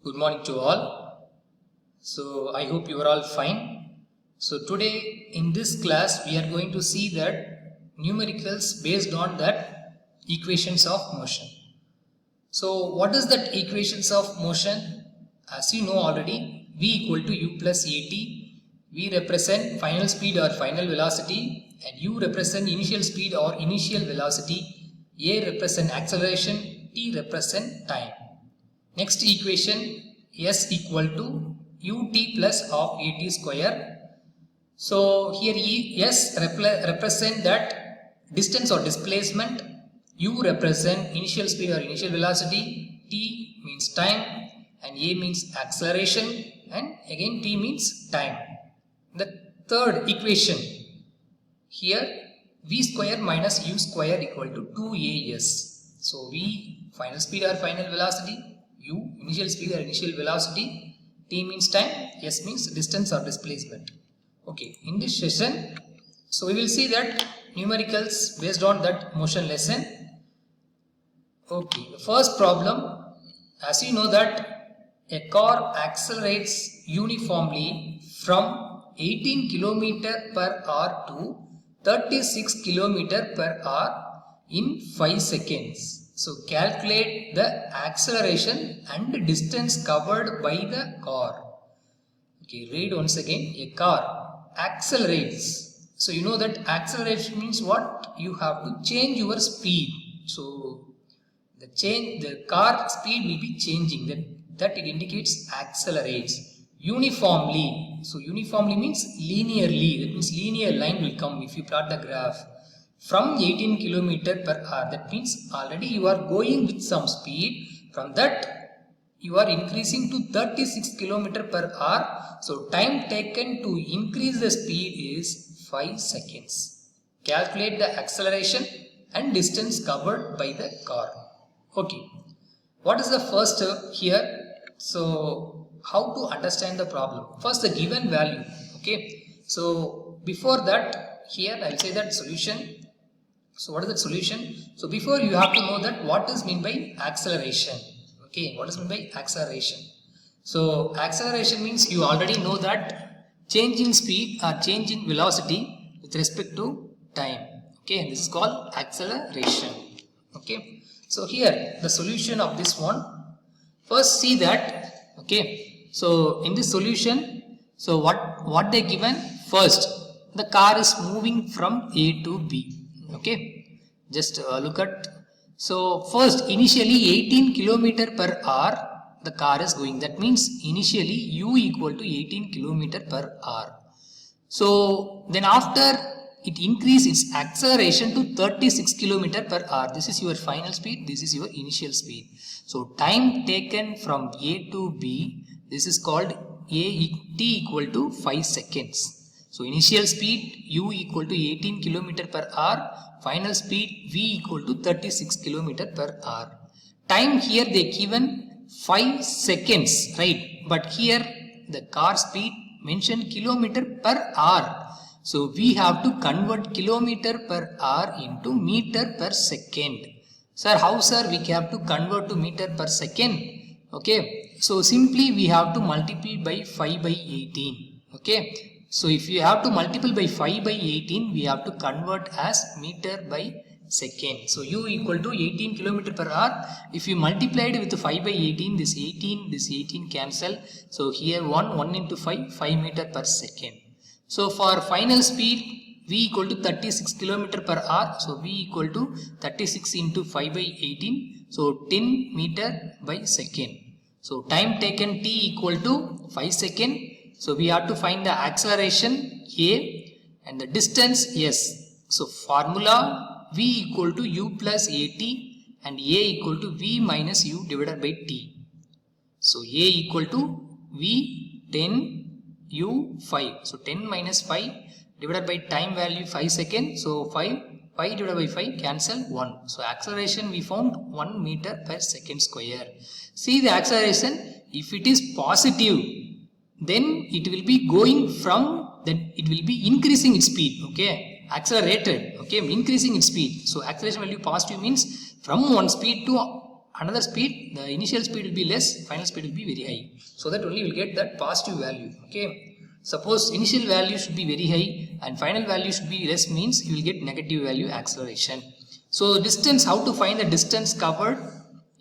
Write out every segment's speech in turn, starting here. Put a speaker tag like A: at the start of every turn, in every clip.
A: Good morning to all. So I hope you are all fine. So today in this class we are going to see that numericals based on that equations of motion. So what is that equations of motion? As you know already, v equal to u plus at. V represent final speed or final velocity and u represent initial speed or initial velocity. A represent acceleration, t represent time. Next equation, s equal to ut plus of at square. So here s represent that distance or displacement, u represent initial speed or initial velocity, t means time and a means acceleration and again t means time. The third equation here, v square minus u square equal to 2as. So v final speed or final velocity, u initial speed or initial velocity, t means time, s means distance or displacement. Okay, in this session, so we will see that numericals based on that motion lesson. Okay, the first problem, as you know that a car accelerates uniformly from 18 km per hour to 36 km per hour in 5 seconds. So calculate the acceleration and distance covered by the car. Okay, read once again. A car accelerates. So you know that acceleration means what? You have to change your speed. So the car speed will be changing. That it indicates accelerates. Uniformly. So uniformly means linearly. That means linear line will come if you plot the graph. From 18 km per hour. That means already you are going with some speed. From that you are increasing to 36 km per hour. So time taken to increase the speed is 5 seconds. Calculate the acceleration and distance covered by the car. Okay. What is the first step here? So how to understand the problem? First the given value. Okay. So before that, here I will say that solution. So what is that solution? So before you have to know that what is meant by acceleration. Okay, what is meant by acceleration? So acceleration means you already know that change in speed or change in velocity with respect to time. Okay, and this is called acceleration. Okay, so here the solution of this one. First see that. Okay, so in this solution, so what they given? First, the car is moving from A to B. Okay, just look at. So first, initially 18 km per hour the car is going. That means initially u equal to 18 km per hour. So then after it increase its acceleration to 36 km per hour. This is your final speed. This is your initial speed. So time taken from A to B. This is called t equal to 5 seconds. So initial speed u equal to 18 km per hour, final speed v equal to 36 km per hour. Time here they given 5 seconds, right? But here the car speed mentioned kilometer per hour. So we have to convert kilometer per hour into meter per second. Sir, how sir we have to convert to meter per second? Okay, so simply we have to multiply by 5 by 18. Okay. So if you have to multiply by 5 by 18, we have to convert as meter by second. So u equal to 18 km per hour. If you multiplied with 5 by 18, this 18 cancel. So here 1 into 5 meter per second. So for final speed, v equal to 36 km per hour. So v equal to 36 into 5 by 18. So 10 meter by second. So time taken t equal to 5 second. So we have to find the acceleration a and the distance s. So formula v equal to u plus at and a equal to v minus u divided by t. So a equal to v 10 u 5. So 10 minus 5 divided by time value 5 seconds. So 5 divided by 5 cancel 1. So acceleration we found 1 meter per second square. See the acceleration, if it is positive, then it will be going from, then it will be increasing its speed. Okay, accelerated. Okay, increasing its speed. So acceleration value positive means from one speed to another speed, the initial speed will be less, final speed will be very high. So that only you will get that positive value. Okay. Suppose initial value should be very high and final value should be less, means you will get negative value acceleration. So distance, how to find the distance covered?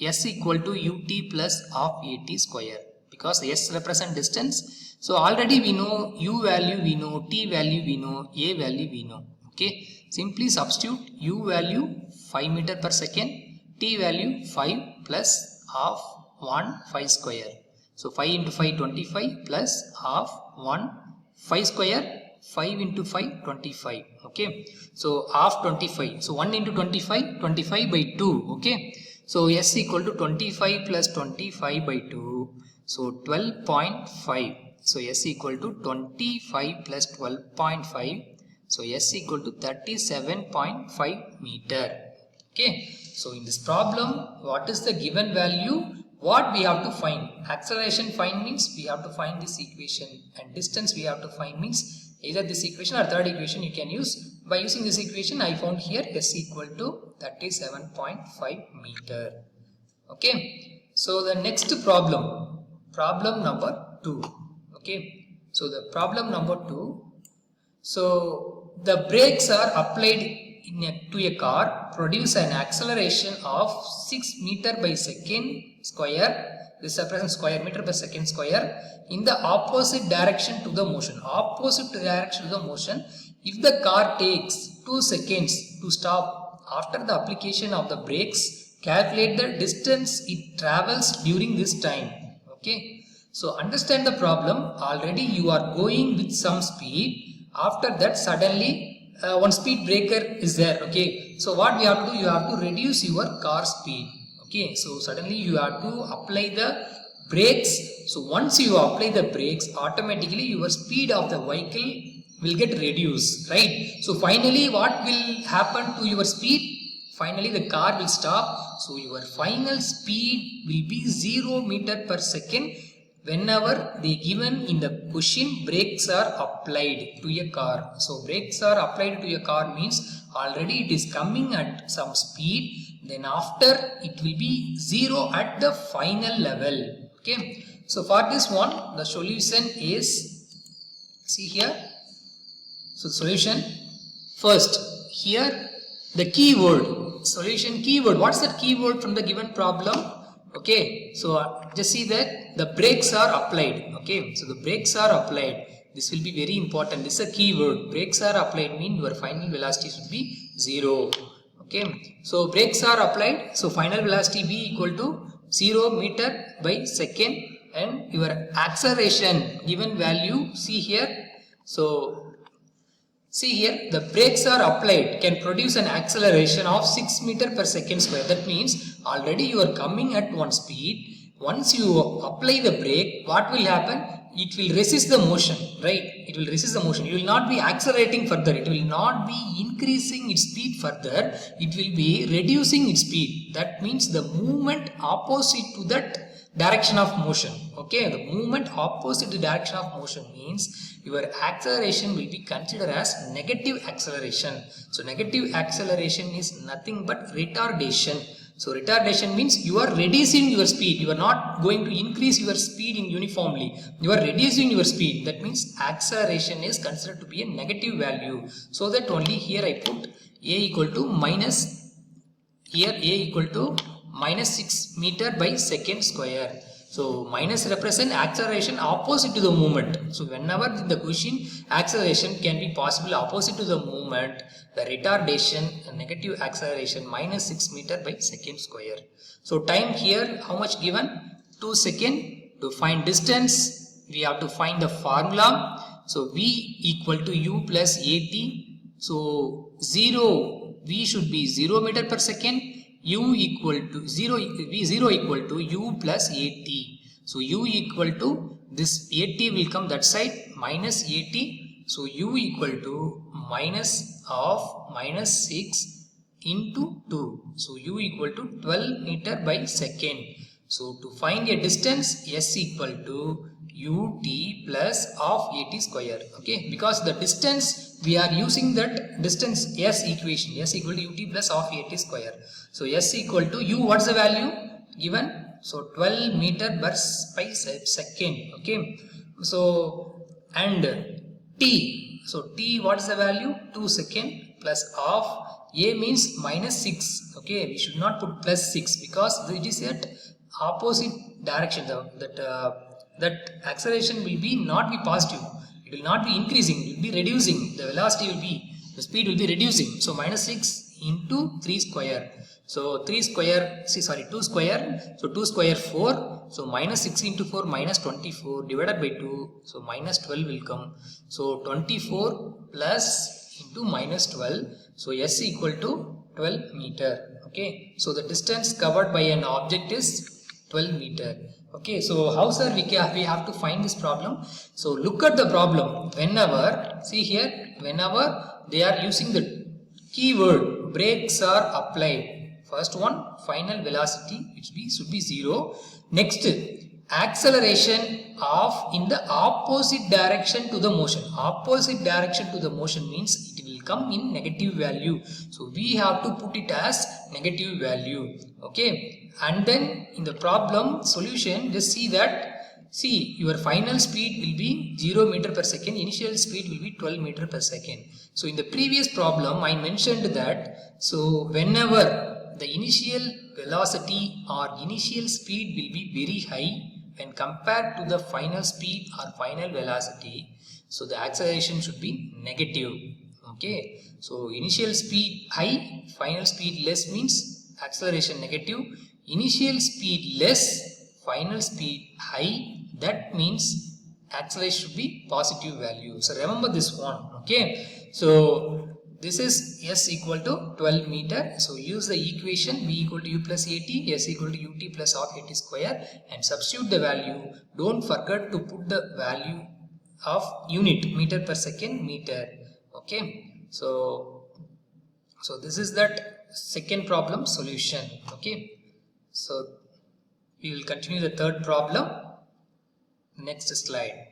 A: S equal to ut plus half at square, because S represent distance. So already we know u value, we know t value, we know a value, we know. Okay, simply substitute u value 5 meter per second, t value 5 plus half 1 5 square. So 5 into 5 25 plus half 1 5 square, 5 into 5 25. Okay, so half 25. So 1 into 25 25 by 2. Okay, so S equal to 25 plus 25 by 2. So 12.5. So S equal to 25 plus 12.5. So S equal to 37.5 meter. Okay. So in this problem, what is the given value? What we have to find? Acceleration find means we have to find this equation, and distance we have to find means either this equation or third equation you can use. By using this equation, I found here S equal to 37.5 meter. Okay. So the next problem number 2. Okay. So the problem number 2. So the brakes are applied to a car, produce an acceleration of 6 meter by second square. This represents square, meter per second square, in the opposite direction to the motion. Opposite direction to the motion. If the car takes 2 seconds to stop after the application of the brakes, calculate the distance it travels during this time. Okay. So understand the problem. Already you are going with some speed. After that, suddenly one speed breaker is there. Okay, so what we have to do, you have to reduce your car speed. Okay, so suddenly you have to apply the brakes. So once you apply the brakes, automatically your speed of the vehicle will get reduced, right? So finally what will happen to your speed? Finally the car will stop. So your final speed will be 0 meter per second whenever they given in the question brakes are applied to a car. So brakes are applied to a car means already it is coming at some speed, then after it will be 0 at the final level. Okay, so for this one the solution is, see here. So solution, first here the keyword, solution keyword. What's that keyword from the given problem? Okay, so just see that the brakes are applied. Okay, so the brakes are applied. This will be very important. This is a keyword. Brakes are applied mean your final velocity should be 0. Okay, so brakes are applied. So final velocity V equal to 0 meter by second, and your acceleration given value, see here. So see here, the brakes are applied can produce an acceleration of 6 meter per second square. That means already you are coming at one speed. Once you apply the brake, what will happen? It will resist the motion, right? It will resist the motion. You will not be accelerating further. It will not be increasing its speed further. It will be reducing its speed. That means the movement opposite to that direction of motion. Okay, the movement opposite the direction of motion means your acceleration will be considered as negative acceleration. So negative acceleration is nothing but retardation. So retardation means you are reducing your speed. You are not going to increase your speed in uniformly. You are reducing your speed. That means acceleration is considered to be a negative value. So that only here I put a equal to minus, here a equal to minus 6 meter by second square. So minus represent acceleration opposite to the movement. So whenever the question acceleration can be possible opposite to the movement, the retardation negative acceleration minus 6 meter by second square. So time here how much given? 2 seconds. To find distance we have to find the formula. So V equal to U plus AT. So 0 V should be 0 meter per second. U equal to 0, V0 equal to U plus AT. So U equal to this AT will come that side minus AT. So U equal to minus of minus 6 into 2. So U equal to 12 meter by second. So to find a distance, S equal to ut plus of at square. Okay, because the distance we are using that distance S equation, S equal to ut plus of at square. So S equal to U, what's the value? given, so 12 meter per second. Okay, so and t, so t, what is the value? 2 second plus half. A means minus 6. Okay, we should not put plus 6 because it is at opposite direction. That acceleration will be not be positive, it will not be increasing, it will be reducing. The velocity will be, the speed will be reducing. So minus 6 into 3 square. So 3 square, 2 square. So 2 square 4. So minus 6 into 4 minus 24 divided by 2. So minus 12 will come. So 24 plus into minus 12. So S equal to 12 meter. Okay. So the distance covered by an object is 12 meter. Okay. So how, sir, we have to find this problem? So look at the problem. Whenever, see here, whenever they are using the keyword brakes are applied. First one, final velocity, which should be 0. Next, acceleration of in the opposite direction to the motion. Opposite direction to the motion means it will come in negative value. So we have to put it as negative value. Okay. And then in the problem solution, just see that, see, your final speed will be 0 meter per second, initial speed will be 12 meter per second. So in the previous problem I mentioned that, so whenever the initial velocity or initial speed will be very high when compared to the final speed or final velocity, so the acceleration should be negative. Okay, so initial speed high, final speed less means acceleration negative. Initial speed less, final speed high, that means acceleration should be positive value. So remember this one. Okay, so this is S equal to 12 meter. So use the equation V equal to U plus AT, S equal to UT plus half AT square, and substitute the value. Don't forget to put the value of unit, meter per second, meter. Okay, so this is that second problem solution. Okay, so we will continue the third problem next slide.